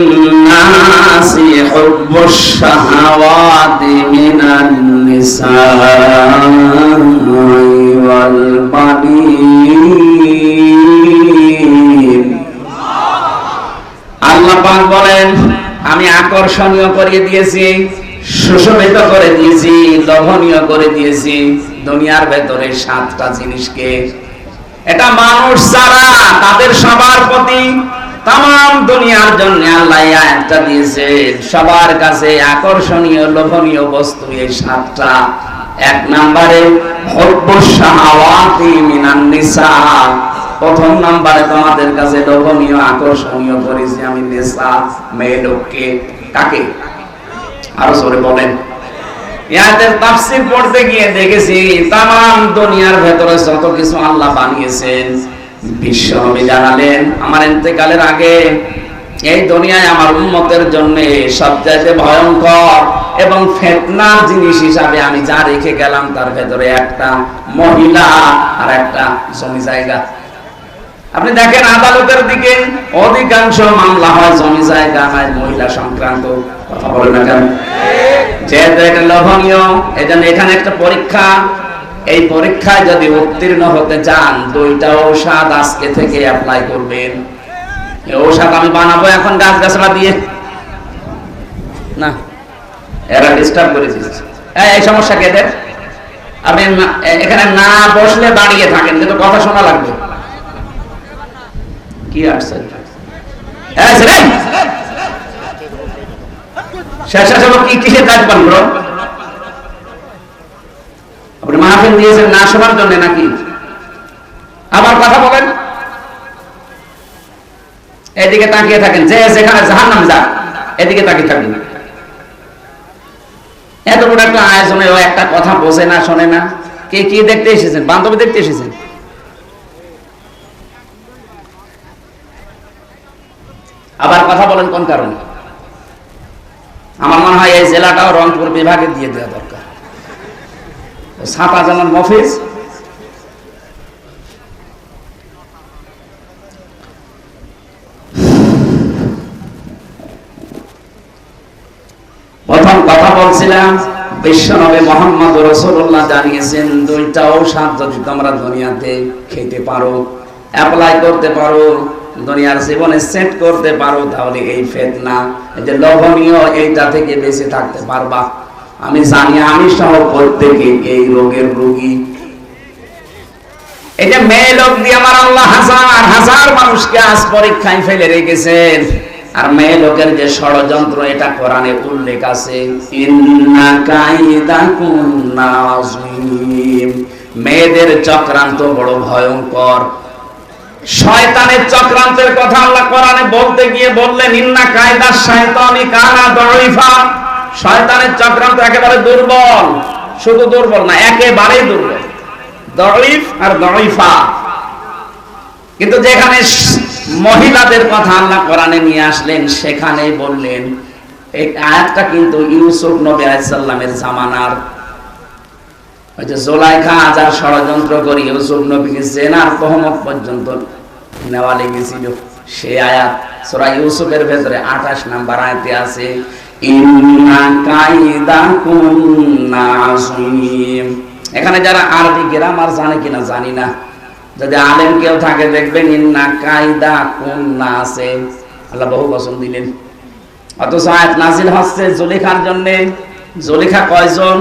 الناس حب الشهوات من النساء والبنين আল্লাহ পাক বলেন আমি আকর্ষণীয় করে দিয়েছি, সুশোভিত করে দিয়েছি, লোভনীয় করে দিয়েছি দুনিয়ার ভেতরে 7টা জিনিসকে। এটা মানুষ যারা তাদের সবার প্রতি তাম দুনিয়ার জন্য আল্লাহ একটা দিয়েছে, সবার কাছে আকর্ষণীয় লোভনীয় বস্তু এই 7টা। 1 নম্বরে হুব্বুশ শাহাওয়াতি মিনান নিসা, প্রথম নম্বরে তোমাদের কাছে লোভনীয় আকর্ষণীয় করেছি আমি নিসা, মেয়ে লোককে। কাকে? আরো জোরে বলেন। ইয়াদের তাফসীর পড়তে গিয়ে দেখেছি তাম দুনিয়ার ভেতরে যত কিছু আল্লাহ বানিয়েছেন, বিশ্বনবী জানালেন আমার ইন্তেকালের আগে এই দুনিয়ায় আমার উম্মতের জন্য সবচেয়ে ভয়ঙ্কর এবং ফিতনার জিনিস হিসাবে আমি যা রেখে গেলাম তার ভেতরে একটা মহিলা আর একটা জমি জায়গা। আপনি দেখেন আদালতের দিকে অধিকাংশ মামলা হয় জমি জায়গা হয় মহিলা সংক্রান্ত। কথা বলেন না কেন? যেহেতু এটা লোভনীয়, এজন্য এখানে একটা পরীক্ষা। এই পরীক্ষায় যদি উত্তীর্ণ হতে চান 2টা ঔষধ আজকে থেকে অ্যাপ্লাই করবেন। এই ঔষধ আমি বানাবো এখন গাছগাছড়া দিয়ে না, এরা ডিস্টার্ব করে দিচ্ছে। এই সমস্যা কেদের? আপনি এখানে না বসলে দাঁড়িয়ে থাকেন, কিন্তু কথা শোনা লাগবে। কি আসছে শেষ কি কিসের কাজ পান ব্রো? আপনি মাহফিল দিয়েছেন না শোনার জন্য নাকি? আবার কথা বলেন। এদিকে তাকিয়ে থাকেন, যে যেখানে জাহান্নাম যাক এদিকে তাকিয়ে থাকেন। এত বড় একটা আয়োজনে ও একটা কথা বোঝে না, শোনে না। কে কি দেখতে এসেছেন? বান্ধবী দেখতে এসেছেন? আবার কথা বলেন কোন কারণে? আমার মনে হয় এই জেলাটাও রংপুর বিভাগে দিয়ে দেওয়া দরকার। 7 যেমন মফিজ, প্রথম কথা বলছিলাম বিশ্বনবী মুহাম্মদ রাসূলুল্লাহ জানিয়েছেন 2টা ঔষধ যদি তোমরা দুনিয়াতে খেতে পারো, অ্যাপ্লাই করতে পারো, দুনিয়ার জীবনে সেট করতে পারো, তাহলে এই ফিতনা, এই যে লোভনীয়, এইটা থেকে বেঁচে থাকতে পারবা। আমি জানি আমি সহ প্রত্যেকে এই রোগের রোগী। এই যে মেয়ে লোক দিয়ে আমার আল্লাহ হাজার হাজার মানুষকে আজ পরীক্ষায় ফেলে রেখেছেন। আর মেয়ে লোকের যে ষড়যন্ত্র, এটা কোরআনে উল্লেখ আছে, ইন্না কাইদাকুন্না আযীম। মেয়েদের চক্রান্ত বড় ভয়ঙ্কর। শয়তানের চক্রান্তের কথা আল্লাহ কোরআনে বলতে গিয়ে বললেন ইন্না কায়দাশ শাইতানি কানা দাঈফা। শয়তানের চক্রান্ত একেবারে দুর্বল, শুধু দুর্বল না, একেবারেই দুর্বল, দাঈফ আর দাঈফা। কিন্তু যেখানে মহিলাদের কথা আল্লাহ কোরআনে নিয়ে আসলেন, সেখানে বললেন এই আয়াতটা কিন্তু ইউসুফ নবী আলাইহিস সালামের জামানার। ওই যে জুলাইখা যার ষড়যন্ত্র করে ইউসুফ নবীকে জেনার তহমত পর্যন্ত নেওয়া লেগেছিল, সেই আয়াত সূরা ইউসুফের ভেতরে 28 নম্বর আয়াতে আছে ইন্না কাইদাকুন্না আযীম। এখানে যারা আরবি গ্রামার জানে কিনা জানি না, যদি আলেম কেউ থাকে দেখবেন ইন্না কাইদাকুন্না আছে, আল্লাহ বহু বচন দিলেন। অথচ আয়াত নাজিল হচ্ছে জুলেখার জন্য। জুলেখা কয়জন?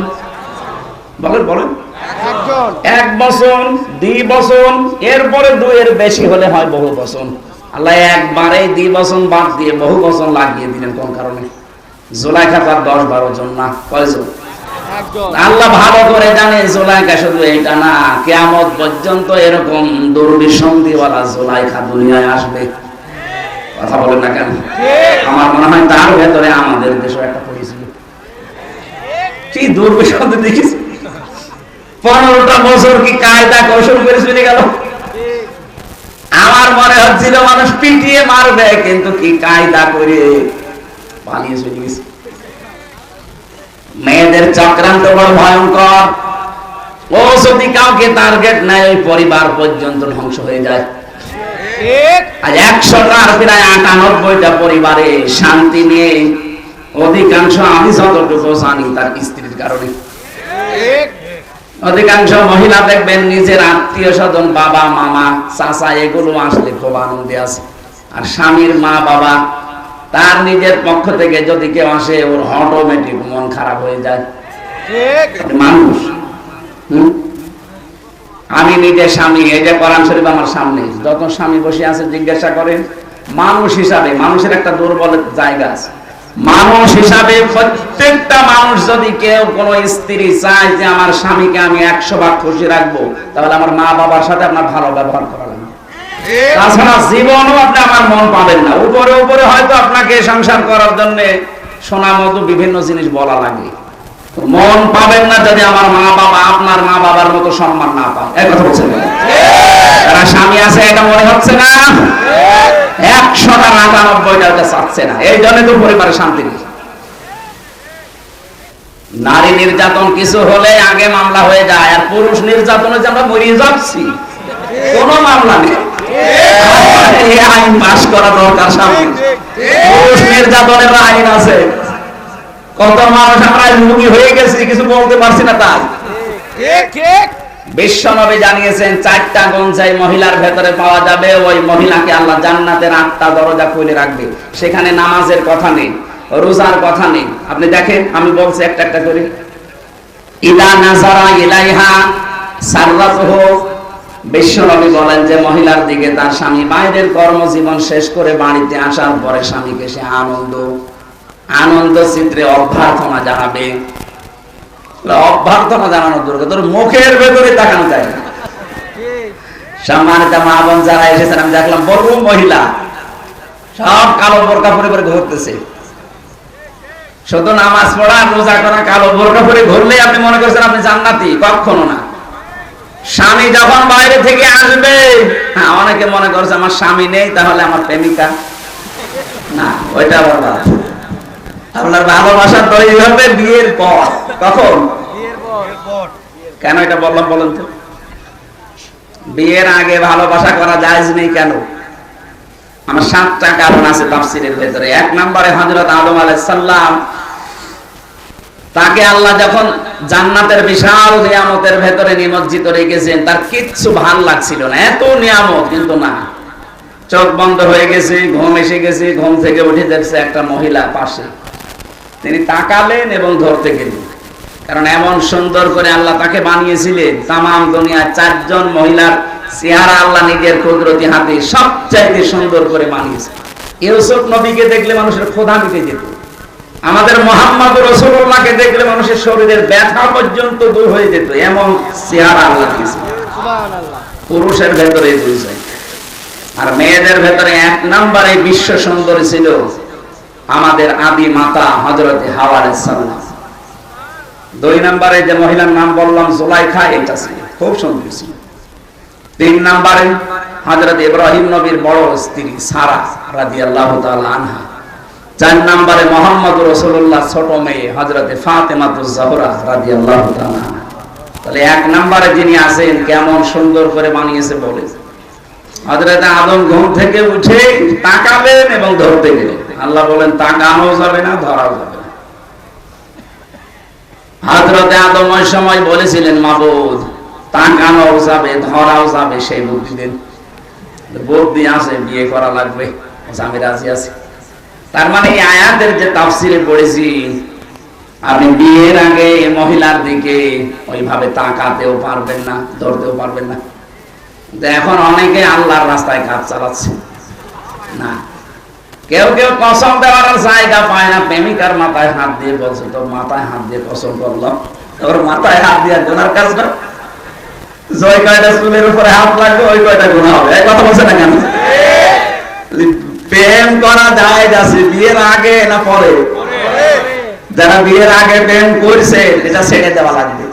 বলেন বলেন। 1 বচন, 2 বচন, এরপরে 2 এর বেশি হলে হয় বহু বচন। আল্লাহ একবারে 2 বচন বাদ দিয়ে বহু বচন লাগিয়ে দিলেন। কোন কারণে? জুলাইখা তার 10-12 জন না, কয়জন? আল্লাহ ভালো করে জানে জুলাইখা শুধু এটা না, কিয়ামত পর্যন্ত এরকম দুর্বিসন্ধিওয়ালা জুলাইখা দুনিয়ায় আসবে। কথা বলেন না কেন? আমার মনে হয় তার ভেতরে আমাদের দেশে একটা পরিছিল। কি দুর্বিসন্ধি দেখিস, 15টা বছর কি কায়দা কৌশল করে চলে গেল। আমার মনে হচ্ছিল মানুষ পিটিয়ে মারবে, কিন্তু কি কায়দা করে পালিয়ে চলে গেছে। মেয়েদের চক্রান্ত বড় ভয়ঙ্কর। ও যদি কাউকে টার্গেট নেয়, ওই পরিবার পর্যন্ত ধ্বংস হয়ে যায়। আজ 100টার প্রায় 98টা পরিবারে শান্তি নিয়ে, অধিকাংশ আমি যতটুকু জানি তার স্ত্রীর কারণে। অধিকাংশ মহিলা দেখবেন নিজের আত্মীয় স্বজন, বাবা মামা চাচা এগুলো আসলে খুব আনন্দে আছে, আর স্বামীর মা বাবা তার নিজের পক্ষ থেকে যদি কেউ আসে ওর অটোমেটিক মন খারাপ হয়ে যায়। মানুষ আমি নিজে স্বামী, এই যে কোরআন শরীফ আমার সামনে, যখন স্বামী বসে আছে জিজ্ঞাসা করেন, মানুষ হিসাবে মানুষের একটা দুর্বল জায়গা আছে। মানুষ হিসাবে প্রত্যেকটা মানুষ যদি কেউ কোন স্ত্রী চায় যে আমার স্বামীকে আমি 100 ভাগ খুশি রাখবো, তাহলে আমার মা বাবার সাথে আপনার ভালো ব্যবহার করা লাগবে। তাছাড়া জীবনও আপনি আমার মন পাবেন না। উপরে উপরে হয়তো আপনাকে সংসার করার জন্য সোনা মতো বিভিন্ন জিনিস বলা লাগে, মন পাবেন না যদি আমার মা বাবা আপনার মা বাবার মতো সম্মান না পায়। এই কথা বলছেন যারা স্বামী আছে, এটা মনে হচ্ছে না 100টার 98টা ওটা চাচ্ছে না। এই জন্য তো পরিবারে শান্তি নেই। নারী নির্যাতন কিছু হলে আগে মামলা হয়ে যায়, আর পুরুষ নির্যাতনে যে আমরা মরিয়ে যাচ্ছি, কোনো মামলা নেই। এই আইন পাস করা দরকার সামনে। পুরুষ নির্যাতনের আইন আছে, কত মানুষ আমরা রোগী হয়ে গেছি, কিছু বলতে পারছি না। তাই বিশ্বনবী জানিয়েছেন 4টা গুণ চাই মহিলার ভেতরে পাওয়া যাবে, ওই মহিলাকে আল্লাহ জান্নাতের 8টা দরজা খুলে রাখবে। সেখানে নামাজের কথা নেই, রোজার কথা নেই। আপনি দেখেন, আমি বলছি একটা একটা করে। ইদা নাজারা ইলাইহা সাররাতুহু, বিশ্বনবী বলেন যে মহিলার দিকে তার স্বামী বাইরের কর্মজীবন শেষ করে বাড়িতে আসার পরে স্বামীকে সে আনন্দ চিত্রে অভ্যর্থনা জানাবে। অভ্যর্থনা জানানোর দরকার, তোর মুখের ভেতরে তাকানো যায় না। সম্মানিত মা বোন যারা এসেছেন, আমি দেখলাম বহু মহিলা সব কালো বোরকা পরে পরে ঘুরতেছে। শুধু নামাজ পড়া রোজা করা কালো বোরকা পরে ঘুরলে আপনি মনে করছেন আপনি জান্নাতি, কখনো না। স্বামী যখন বাইরে থেকে আসবে, হ্যাঁ অনেকে মনে করছে আমার স্বামী নেই তাহলে আমার প্রেমিকা, না ওইটা বলবা। আপনার ভালোবাসা তৈরি হবে বিয়ের পর। কখন? কেন এটা বললাম বলেন তো? বিয়ের আগে ভালোবাসা করা জায়েজ নেই কেন? আমার 7টা কারণ আছে তাফসীরের ভেতরে। 1 নম্বরে হযরত আদম আলাইহিস সালাম, তাকে আল্লাহ যখন জান্নাতের বিশাল নিয়ামতের ভেতরে নিমজ্জিত রেখেছেন, তার কিচ্ছু ভাল লাগছিল না, এত নিয়ামত, কিন্তু না, চোখ বন্ধ হয়ে গেছে, ঘুম এসে গেছে, ঘুম থেকে উঠে দেখছে একটা মহিলা পাশে। তিনি তাকালেন এবং ধরতে গেলেন, কারণ এমন সুন্দর করে আল্লাহ তাকে বানিয়েছিলেন। তামাম দুনিয়ার 4 জন মহিলার চেহারা আল্লাহ নিজের কুদরতি হাতে সবচাইতে সুন্দর করে বানিয়েছে। ইউসুফ নবীকে দেখলে মানুষের ক্ষুধা মিটে যেত, আমাদের মুহাম্মদ রাসূলুল্লাহকে দেখলে মানুষের শরীরের ব্যথা পর্যন্ত দূর হয়ে যেত, এমন চেহারা আল্লাহ দিয়েছেন। সুবহানাল্লাহ। পুরুষের ভেতরে দুই চাই, আর মেয়েদের ভেতরে 1 নম্বরে বিশ্ব সুন্দরী ছিল আমাদের আদি মাতা হযরত হাওয়া আলাইহিস সালাম। 2 নম্বরে যে মহিলার নাম বললাম জুলাইখা, এটা ছিল খুব সুন্দর ছিল। 3 নম্বরে হযরত ইব্রাহিম নবীর বড় স্ত্রী সারা রাদিয়াল্লাহু তাআলা আনহা। 4 নম্বরে মুহাম্মদ রাসূলুল্লাহ ছোট মেয়ে হযরত ফাতেমাতুজ জাহরা রাদিয়াল্লাহু তাআলা আনহা। তাহলে 1 নম্বরে যিনি আছেন কেমন সুন্দর করে বানিয়েছে বলে। হযরত আদম ঘুম থেকে উঠে তাকালেন এবং ধরতে গেলেন। আল্লাহ বলেন তাকানো যাবে না, ধরাও যাবে না। হযরত আদম ওই সময় বলেছিলেন, মাবুদ তাকানো যাবে, ধরাও যাবে, সেই বুদ্ধি দেন। বুদ্ধি আছে, বিয়ে করা লাগবে, আমি রাজি আছি। তার মানে এই আয়াতের যে তাফসীরে পড়েছি, আপনি বিয়ের আগে মহিলার দিকে ওইভাবে তাকাতেও পারবেন না, ধরতেও পারবেন না। এখন অনেকে আল্লাহর রাস্তায় কাজ চালাচ্ছে না। কেউ কেউ কসম দেওয়ার জায়গা পায় না, প্রেমিকার মাথায় হাত দিয়ে বলছে, তোর মাথায় হাত দিয়ে কসম করলাম, তোর মাথায় হাত দিয়ে গুনার কাজ না, যে কয়টা চুলের উপরে হাত লাগবে ওই কয়টা গুনাহ হবে। এই কথা বলছে না কেন? প্রেম করা যায় আছে বিয়ের আগে না পরে? যারা বিয়ের আগে প্রেম করছে এটা ছেড়ে দেওয়া লাগবে।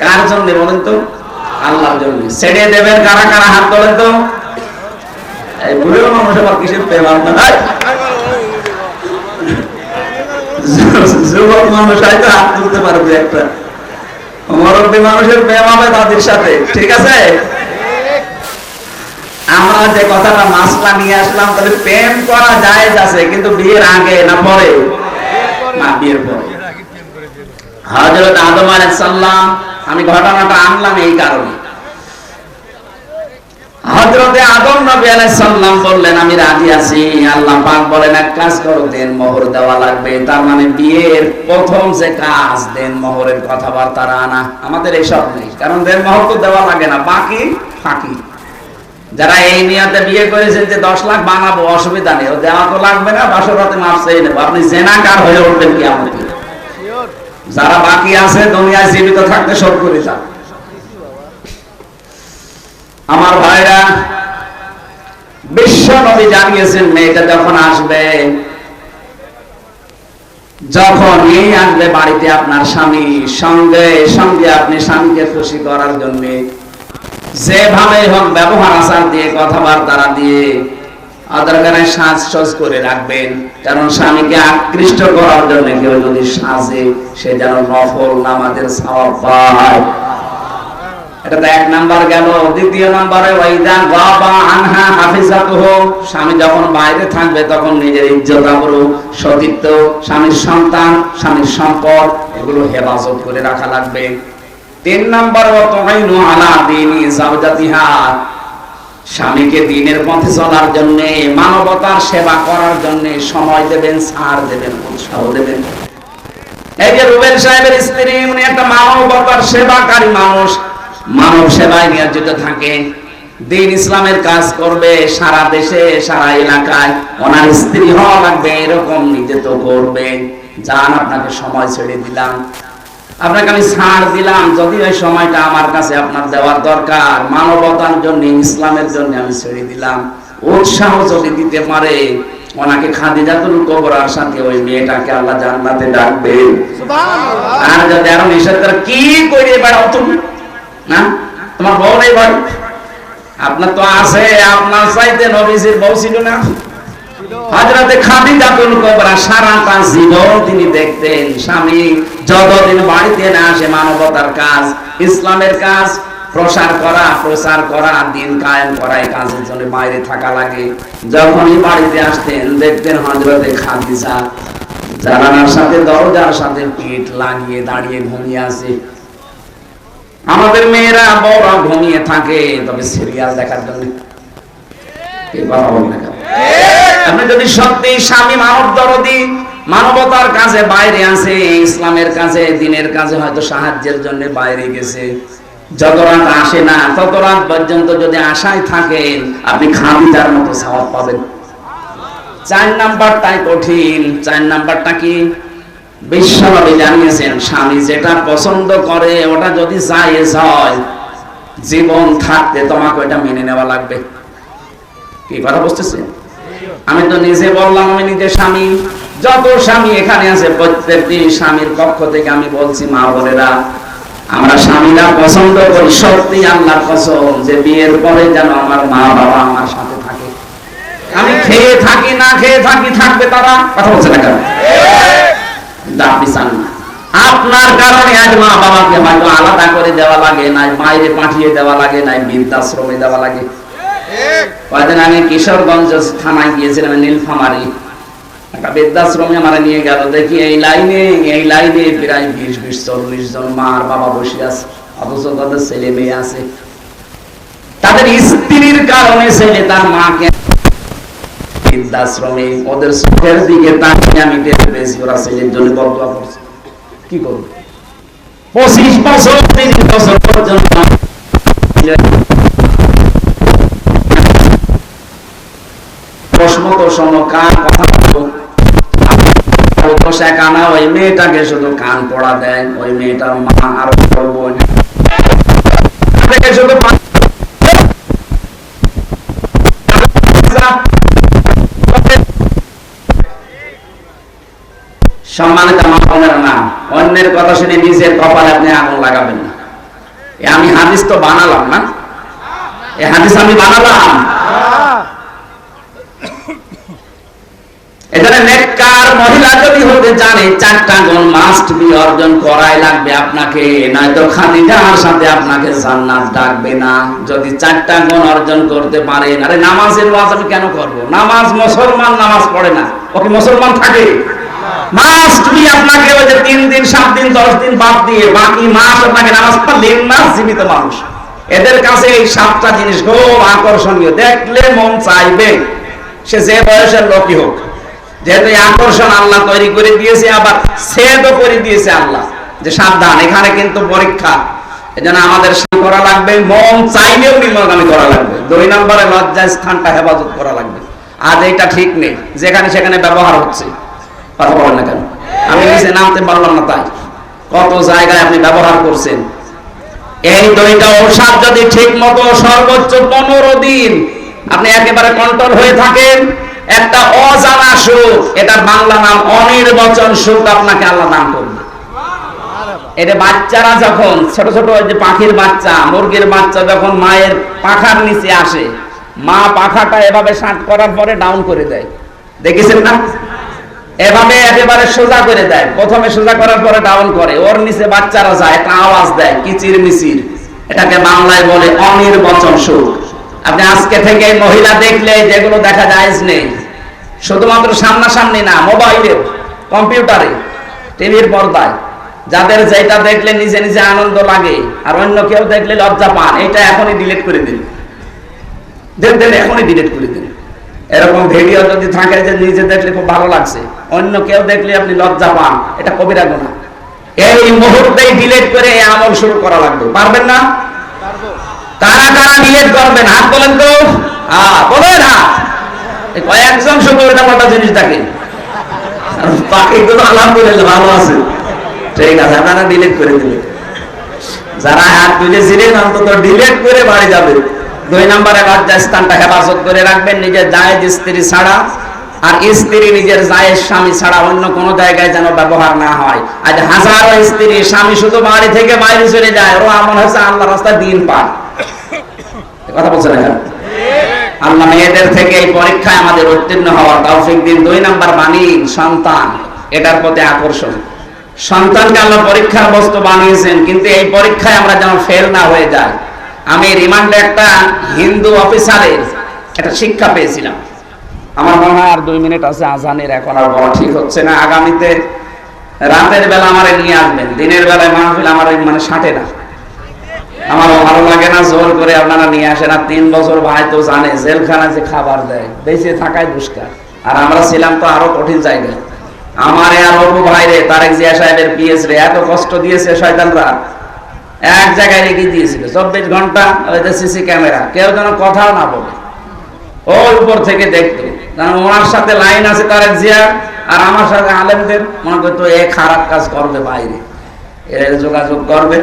কার জন্য বলেন তো? আল্লাহর জন্য। ছেড়ে দেবেন কারা কারা? হাত তোলেন তো। এই বুড়ো মানুষ আবার কিসের প্রেম? আপনার যুবক মানুষ হয়তো হাত তুলতে পারবে, একটা মুরব্বী মানুষের প্রেম হবে তাদের সাথে, ঠিক আছে? আমরা যে কথাটা মাসলা নিয়ে আসলাম, তাহলে প্রেম করা জায়েজ আছে, কিন্তু বিয়ের আগে না পরে? না, বিয়ের পরে। হযরত আদম আলাইহিস সালাম, আমি ঘটনাটা আনলাম এই কারণে, হযরতে আদম নবী আলাইহিস সালাম বললেন আমি রাজি আছি। আল্লাহ পাক বলেন এক কাজ করো, দেন মোহর দেওয়া লাগবে। তার মানে বিয়ের প্রথম যে কাজ দেন মোহরের কথাবার্তা আনা। আমাদের এসব নেই, কারণ দেন মোহর তো দেওয়া লাগে না, বাকি ফাঁকি। যারা এই নিয়তে বিয়ে করেছেন যে 10 লাখ বানাবো, অসুবিধা নেই, ও দেওয়া তো লাগবে না, বাসরাতে মাফ চেয়ে নেবো, আপনি জেনাকার হয়ে উঠবেন কিয়ামতে। যারা বাকি আছে দুনিয়ায় জীবিত থাকতে সব করে যান। আমার ভাইরা, বিশ্ব নবী জানিয়েছেন মেয়েটা যখন আসবে, যখন এই আসবে বাড়িতে আপনার স্বামী, সঙ্গে সঙ্গে আপনি স্বামীকে খুশি করার জন্য যেভাবে হোক ব্যবহার আচার দিয়ে, কথাবার্তা দিয়ে, আদরকারে সাজসজ্জ করে রাখবেন। কারণ স্বামীকে আকৃষ্ট করার জন্য কেউ যদি সাজে, সে যেন নফল নামাজের সওয়াব পায়। এটা তো 1 নাম্বার গেল। দ্বিতীয় নম্বরে ওয়াইদা গাবা আনহা হাফিজাতুহু, স্বামী যখন বাইরে থাকবে তখন নিজের ইজ্জত আবরু, সতীত্ব, স্বামীর সন্তান, স্বামীর সম্পদ, এগুলো হেফাজত করে রাখা লাগবে। 3 নাম্বার ওয়া তুইনু আলা দীনি যাওজাতিহা, স্বামীকে দ্বীনের পথে চলার জন্য, মানবতার সেবা করার জন্য সময় দেবেন, ছাড় দেবেন, উৎসাহ দেবেন। এই যে রুবেল সাহেবের স্ত্রী, উনি একটা মানবতার সেবাকারী মানুষ, মানব সেবায় নিয়োজিত থাকে, দ্বীন ইসলামের কাজ করবে সারা দেশে, সারা এলাকায়। ওনার স্ত্রী হওয়া লাগবে এরকম, নিজে তো করবে। যান, আপনাকে সময় ছেড়ে দিলাম, আপনাকে আমি ছাড় দিলাম, যদি ওই সময়টা আমার কাছে আপনার দেওয়ার দরকার, মানবতার জন্য, ইসলামের জন্য আমি ছেড়ে দিলাম। উৎসাহ যদি দিতে পারে, ওনাকে খাদিজাতুল কুবরার সাথে ওই মেয়েটাকে আল্লাহ জান্নাতে ডাকবে। সুবহানাল্লাহ। আর যদি আরো নিষেধ করে, কি করে বেড়াও তুমি, না তোমার বউ নেই ভাই? আপনার তো আছে, আপনার চাইতে নবীজির বউ ছিল না? হযরতে খাদিজাতুল কুবরা সারাটা জীবন তিনি দেখতেন স্বামী যতদিন বাড়িতে না আসে, মানবতার কাজ, ইসলামের কাজ প্রসার করা, প্রচার করা, দিন কায়েম করা, এই কাজের জন্য বাইরে থাকা লাগে। যখনই বাড়িতে আসতেন দেখতেন হযরতে খাদিজা জানালার সাথে, দরজার সাথে পিঠ লাগিয়ে দাঁড়িয়ে ঘুমিয়ে আছে। আমাদের মেয়েরা বড় ঘুমিয়ে থাকে, তবে সিরিয়াল দেখার জন্য। কি কথা বলেন না? আপনি যদি সত্যি স্বামী মানব দরদি, মানবতার কাজে বাইরে আছে, ইসলামের কাজে, দ্বীনের কাজে হয়তো সাহায্যের জন্য বাইরে গেছে, যত রাত আসে না তত রাত পর্যন্ত যদি আশায় থাকেন, আপনি খাদিজার মতো সওয়াব পাবেন। 4 নাম্বারটাই কঠিন। 4 নাম্বারটা কি? বিশ্বনবী জানিয়েছেন স্বামী যেটা পছন্দ করে ওটা যদি জায়েজ হয়, জীবন থাকতে তোমাকে ওটা মেনে নেওয়া লাগবে। কি কথা বুঝতেছেন? আমি তো নিজে বললাম, আমি নিজে স্বামী, যত স্বামী এখানে আছে প্রত্যেকটি স্বামীর পক্ষ থেকে আমি বলছি, মা বোনেরা, আমরা স্বামীরা পছন্দ করি সত্যি আল্লাহর কসম যে বিয়ের পরে যেন আমার মা বাবা আমার সাথে থাকে। আমি খেয়ে থাকি না খেয়ে থাকি, থাকবে তারা। কথা বলছে না কেন? আপনি চান না, আপনার কারণে আজ মা বাবাকে হয়তো আলাদা করে দেওয়া লাগে, নাই বাইরে পাঠিয়ে দেওয়া লাগে, নাই বৃদ্ধাশ্রমে দেওয়া লাগে। কয়েকদিন আগে কিশোরগঞ্জ থানায় গিয়েছিলাম, নীলফামারী একটা বৃদ্ধাশ্রমে আমরা নিয়ে গেল। দেখি এই লাইনে প্রায় 20-40 জন মা আর বাবা বসে আছে, অথচ তাদের ছেলে মেয়ে আছে। তাদের স্ত্রীর কারণে ছেলে তার মাকে বৃদ্ধাশ্রমে, ওদের চোখের দিকে তাকিয়ে আমি টের পেয়েছি ওরা ছেলের জন্য বদদোয়া করছে। কি করব? 25 বছর 30 বছর পর্যন্ত প্রশ্ন শোনো, কান কথা বলো, কানা ওই মেয়েটাকে শুধু কান পড়া দেয়, ওই মেয়েটার মা আর বলবো শুধু সম্মানিত মা বোনেরা, না অন্যের কথা শুনে নিজের কপালে আপনি আগুন লাগাবেন না। আমি হাদিস তো বানালাম না, এই হাদিস আমি বানালাম। এখানে নেককার মহিলা যদি হতে জানে 4টা গুণ মাস্ট বি অর্জন করাই লাগবে আপনাকে, নয়তো খাদিজার সাথে আপনাকে জান্নাত ডাকবে না। যদি 4টা গুণ অর্জন করতে পারেন, আরে নামাজের ওয়াজ আমি কেন করব? নামাজ মুসলমান নামাজ পড়ে না, ওকে মুসলমান থাকে মাস্ট বি আপনাকে ওই যে 3 দিন 7 দিন 10 দিন বাদ দিয়ে বাকি মাস আপনাকে নামাজ পড়লেন না। জীবিত মানুষ এদের কাছে এই 7টা জিনিস খুব আকর্ষণীয়, দেখলে মন চাইবে সে যে বয়সের লোকই হোক। যেহেতু আকর্ষণ আল্লাহ তৈরি করে দিয়েছে, আবার সেদও করে দিয়েছে আল্লাহ যে সাবধান এখানে কিন্তু পরীক্ষা। এজন্য আমাদের করা লাগবে, মন চাইলেও নিম্নগামী করা লাগবে। 2 নম্বরে লজ্জা স্থানটা হেফাজত করা লাগবে। আজ এইটা ঠিক নেই, যেখানে সেখানে ব্যবহার হচ্ছে। কথা বলেন না কেন? আমি নিচে নামতে পারলাম না, তাই কত জায়গায় আপনি ব্যবহার করছেন। এই 2টা ঔষধ যদি ঠিক মতো সর্বোচ্চ 15 দিন আপনি একেবারে কন্ট্রোল হয়ে থাকেন, একটা অজানা সুখ, এটার বাংলা নাম অনির্বচন সুখ, আপনাকে আল্লাহ দান করবে। এটা বাচ্চারা যখন ছোট ছোট ওই যে পাখির বাচ্চা, মুরগির বাচ্চা যখন মায়ের পাখার নিচে আসে, মা পাখাটা এভাবে শার্ট করার পরে ডাউন করে দেয়, দেখেছেন না? এভাবে একেবারে সোজা করে দেয়, প্রথমে সোজা করার পরে ডাউন করে, ওর নিচে বাচ্চারা যায়, একটা আওয়াজ দেয় কিচির মিচির। এটাকে বাংলায় বলে অনির্বচন সুখ। আপনি আজকে থেকে মহিলা দেখলে যেগুলো দেখা যায় নেই, শুধুমাত্র সামনাসামনি না, মোবাইলে, কম্পিউটারে, টিভির পর্দায়, যাদের যেটা দেখলে নিজে নিজে আনন্দ লাগে আর অন্য কেউ দেখলে লজ্জা পান, এটা এখনই ডিলিট করে দিন, দেখবেন এখনই ডিলিট করে দিন। এরকম ভিডিও যদি থাকে যে নিজে দেখলে খুব ভালো লাগছে, অন্য কেউ দেখলে আপনি লজ্জা পান, এটা কবিরা গুনাহ। এই মুহূর্তেই ডিলিট করে এই আমল শুরু করা লাগবে। পারবেন না? কারা কারা ডিলিট করবেন হাত বলেন তো? বলেন না, কয়েকজন শুধু এটা মোটা জিনিস থাকে, বাকিগুলো আলহামদুলিল্লাহ ভালো আছে। ঠিক আছে, আপনারা ডিলিট করে দিলেন। যারা হাত তুলেছিলেন অন্তত ডিলিট করে বাড়ি যাবে। 2 নম্বরে লজ্জা স্থানটা হেফাজত করে রাখবেন, নিজের জায়েজ স্ত্রী ছাড়া আর স্ত্রী নিজের জায়েজ স্বামী ছাড়া অন্য কোনো জায়গায় যেন ব্যবহার না হয়। আজ হাজারো স্ত্রী স্বামী শুধু বাড়ি থেকে বাইরে চলে যায়, ও এমন হচ্ছে আল্লাহ রাস্তায় দিন পায়। কথা বলছেন না? আল্লাহ মেয়েদের থেকে এই পরীক্ষায় আমাদের উত্তীর্ণ হওয়ার তৌফিক দিন। 2 নম্বর বাণী সন্তান, এটার প্রতি আকর্ষণ। সন্তানকে আল্লাহ পরীক্ষার বস্তু বানিয়েছেন, কিন্তু এই পরীক্ষায় আমরা যেন ফেল না হয়ে যাই। আমি রিমান্ডে একটা হিন্দু অফিসারের একটা শিক্ষা পেয়েছিলাম। আমার মনে হয় আর 2 মিনিট আছে আজানের, এখন আর বলা ঠিক হচ্ছে না। আগামীতে রাতের বেলা আমারে নিয়ে আসবেন, দিনের বেলায় মাহফিল আমার মানে সাটে না, আমারও ভালো লাগে না, জোর করে আপনারা নিয়ে আসেন। আর 3 বছর ভাই তো জানে জেলখানা যে খাবার দেয়, বেঁচে থাকায় দুষ্কার। আর আমরা ছিলাম তো আরো কঠিন জায়গায়। আমার আর অপু ভাইরে তারেক জিয়া সাহেবের পিএস রে এত কষ্ট দিয়েছে শয়তানরা, এক জায়গায় রেখে দিয়েছিল 24 ঘন্টা। ওই যে সিসি ক্যামেরা, কেউ যেন কথাও না বলে, ওই উপর থেকে দেখতো। কারণ ওনার সাথে লাইন আছে তারেক জিয়া, আর আমার সাথে আলেমদের, মনে করতো এ খারাপ কাজ করবে, বাইরে এর যোগাযোগ করবে।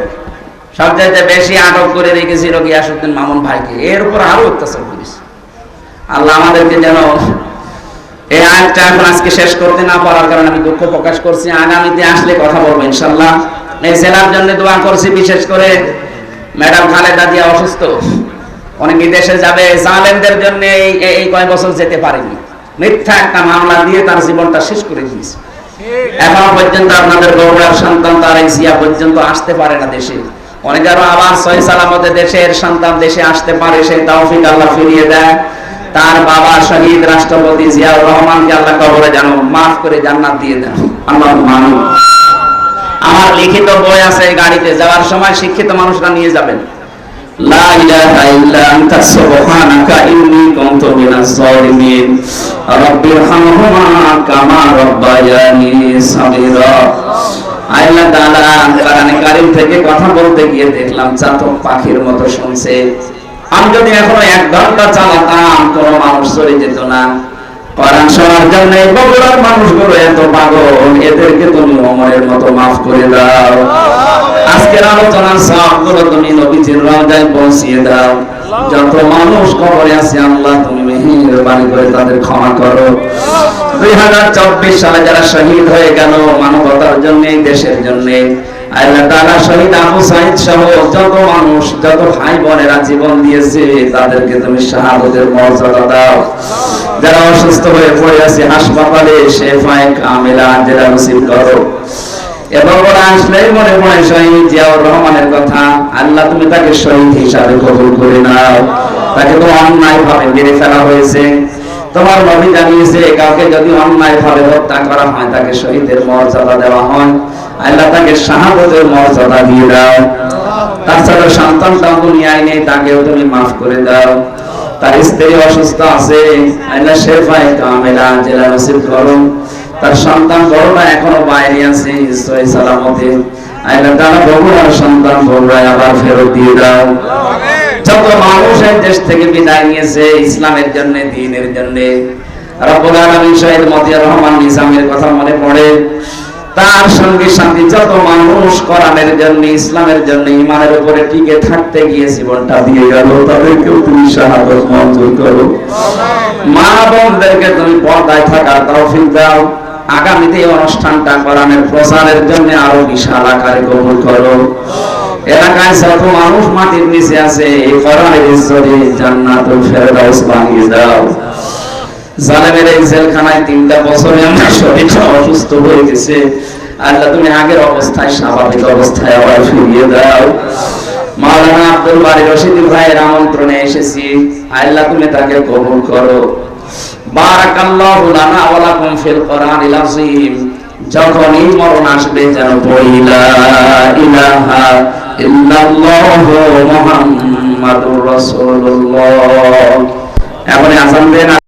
সবচাইতে বেশি আটক করে রেখেছিল গিয়াসউদ্দিন মামুন ভাইকে, এর উপর আরো অত্যাচার করেছে। আল্লাহ আমাদেরকে যেন এই আয়াতটা এখন আজকে শেষ করতে না পারার কারণে আমি দুঃখ প্রকাশ করছি। আগামীতে আসলে কথা বলবো ইনশাআল্লাহ। এই জেলার জন্য দোয়া করছি, বিশেষ করে ম্যাডাম খালেদা জিয়া অসুস্থ, অনেক বিদেশে যাবে। জালেমদের জন্য এই কয়েক বছর যেতে পারেনি, মিথ্যা একটা মামলা দিয়ে তার জীবনটা শেষ করে দিয়েছে। এখনো পর্যন্ত আপনাদের গৌরবের সন্তান তারেক জিয়া পর্যন্ত আসতে পারে না দেশে। অনেকেরও আবার সহি সালামতে দেশের সন্তান দেশে আসতে পারে, সেই তৌফিক আল্লাহ ফিরিয়ে দেয়। তার বাবা শহীদ রাষ্ট্রপতি জিয়াউর রহমানকে আল্লাহ কবরে যেন মাফ করে জান্নাত দিয়ে দেন, আল্লাহুম্মা আমিন। আমার লিখিত বই আছে, গাড়িতে যাওয়ার সময় শিক্ষিত মানুষরা নিয়ে যাবেন। লা ইলাহা ইল্লা আনতা সুবহানাকা ইন্নী কুনতু মিনাজ জালিমিন রাব্বিরহামহুমা কামা রাব্বায়ানি সাগীরা। আল্লাহ তাআলা কোরআনে কারীম থেকে কথা বলতে গিয়ে দেখলাম চাতক পাখির মতো শুনছে। আমি যদি এখনো 1 ঘন্টা চালাতাম কোন মানুষ চলে যেত না। কোরআন শোনার জন্য বগুড়ার মানুষগুলো এত পাগল, এদেরকে তুমি ওমরের মতো মাফ করে দাও। আজকের আলোচনার সবগুলো তুমি নবীজির রওজায় পৌঁছিয়ে দাও। যত মানুষ কবরে আছে আল্লাহ তুমি মেহেরবানি করে তাদের ক্ষমা করো। 2024 সালে যারা শহীদ হয়ে গেল মানবতার জন্য, দেশের জন্য, আল্লাহ তাআলা শহীদ আবু সাঈদ সহ যত মানুষ, যত ভাই বোনেরা জীবন দিয়েছে তাদেরকে তুমি শাহাদাতের মর্যাদা দাও। যারা অসুস্থ হয়ে পড়ে আছে হাসপাতালে শেফায়ে কামিলা আজরা নসিব করো। এবং ওরা আসলেই মনে পড়ে শহীদ জিয়াউর রহমানের কথা। আল্লাহ তুমি তাকে শহীদ হিসাবে কবুল করে নাও। তাকে তো অন্যায় ভাবে মেরে ফেলা হয়েছে। তোমার নবী জানিয়েছে কাউকে যদি অন্যায় ভাবে হত্যা করা হয় তাকে শহীদের মর্যাদা দেওয়া হয়। আল্লাহ তাকে শাহাদাতের মর্যাদা দিয়ে দাও। তাছাড়া সন্তানটা দুনিয়ায় নেই, তাকেও তুমি মাফ করে দাও। তার স্ত্রী অসুস্থ আছে, আল্লাহ শেফায়ে কামিলা আজরা নসিব করো। তার সন্তান বড়রা এখনো বাইরে আছে সহি সালামতে। আল্লাহ তাআলা বগুড়ার সন্তান বগুড়ায় আবার ফেরত দিয়ে দাও। যত মানুষ এই দেশ থেকে বিদায় নিয়েছে ইসলামের জন্য, দ্বীনের জন্য, রব্বুল আলামিন শহীদ মতিয়ার রহমান নিজামের কথা মনে পড়ে। তার সঙ্গে সাথে যত মানুষ কোরআনের জন্য, ইসলামের জন্য, ঈমানের উপরে টিকে থাকতে গিয়ে জীবনটা দিয়ে গেল, তাদেরকেও তুমি শাহাদাত মঞ্জুর করো। মা বোনদেরকে তুমি পর্দায় থাকার তৌফিক দাও। আগামীতে এই অনুষ্ঠানটা কোরআনের প্রচারের জন্য আরো বিশাল আকারে কবুল করো। এলাকায় যত মানুষ মাটির নিচে আছে এই কোরআনের ইজ্জতে জান্নাতুল ফেরদাউস বানিয়ে দাও। জালেমের এই জেলখানায় 3টা বছরে আমার শরীরটা অসুস্থ হয়ে গেছে, আল্লাহ তুমি আগের অবস্থায় স্বাভাবিক অবস্থায় আবার ফিরিয়ে দাও। মাওলানা আব্দুল বারী রশিদ ভাইয়ের আমন্ত্রণে এসেছি, আল্লাহ তুমি তাকে কবুল করো। বারাকাল্লাহু লানা ওয়া লাকুম ফিল কোরআনিল আযীম। যখনই মরণ আসবে যেন পড়ি লা ইলাহা ইল্লাল্লাহু মুহাম্মাদুর রাসূলুল্লাহ। এখন আযান দেন।